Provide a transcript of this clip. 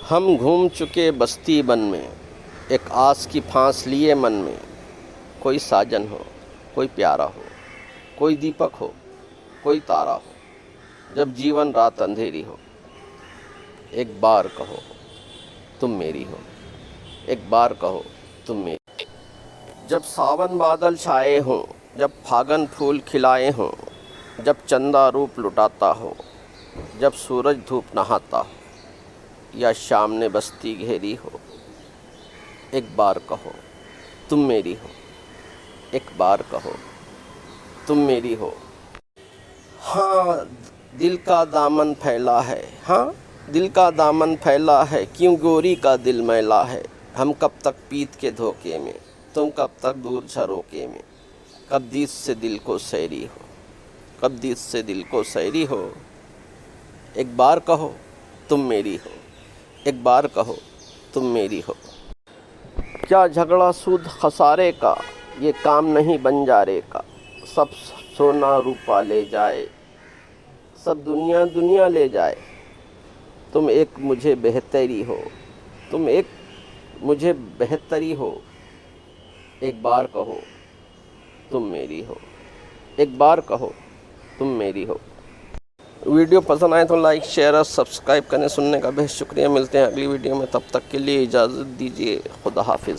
हम घूम चुके बस्ती बन में, एक आस की फांस लिए मन में। कोई साजन हो, कोई प्यारा हो, कोई दीपक हो, कोई तारा हो। जब जीवन रात अंधेरी हो, एक बार कहो तुम मेरी हो, एक बार कहो तुम मेरी। जब सावन बादल छाए हों, जब फागन फूल खिलाए हों, जब चंदा रूप लुटाता हो, जब सूरज धूप नहाता हो, या शाम ने बस्ती घेरी हो, एक बार कहो तुम मेरी हो, एक बार कहो तुम मेरी हो। हाँ दिल का दामन फैला है, हाँ दिल का दामन फैला है, क्यों गोरी का दिल मैला है। हम कब तक पीत के धोखे में, तुम कब तक दूर झरोके में। कब दीस से दिल को सैरी हो, कब दीस से दिल को सैरी हो। एक बार कहो तुम मेरी हो, एक बार कहो तुम मेरी हो। क्या झगड़ा सूद खसारे का, ये काम नहीं बंजारे का। सब सोना रूपा ले जाए, सब दुनिया दुनिया ले जाए। तुम एक मुझे बेहतरी हो, तुम एक मुझे बेहतरी हो। एक बार कहो तुम मेरी हो, एक बार कहो तुम मेरी हो। वीडियो पसंद आए तो लाइक शेयर और सब्सक्राइब करने सुनने का बेहद शुक्रिया। मिलते हैं अगली वीडियो में, तब तक के लिए इजाज़त दीजिए। खुदा हाफिज़।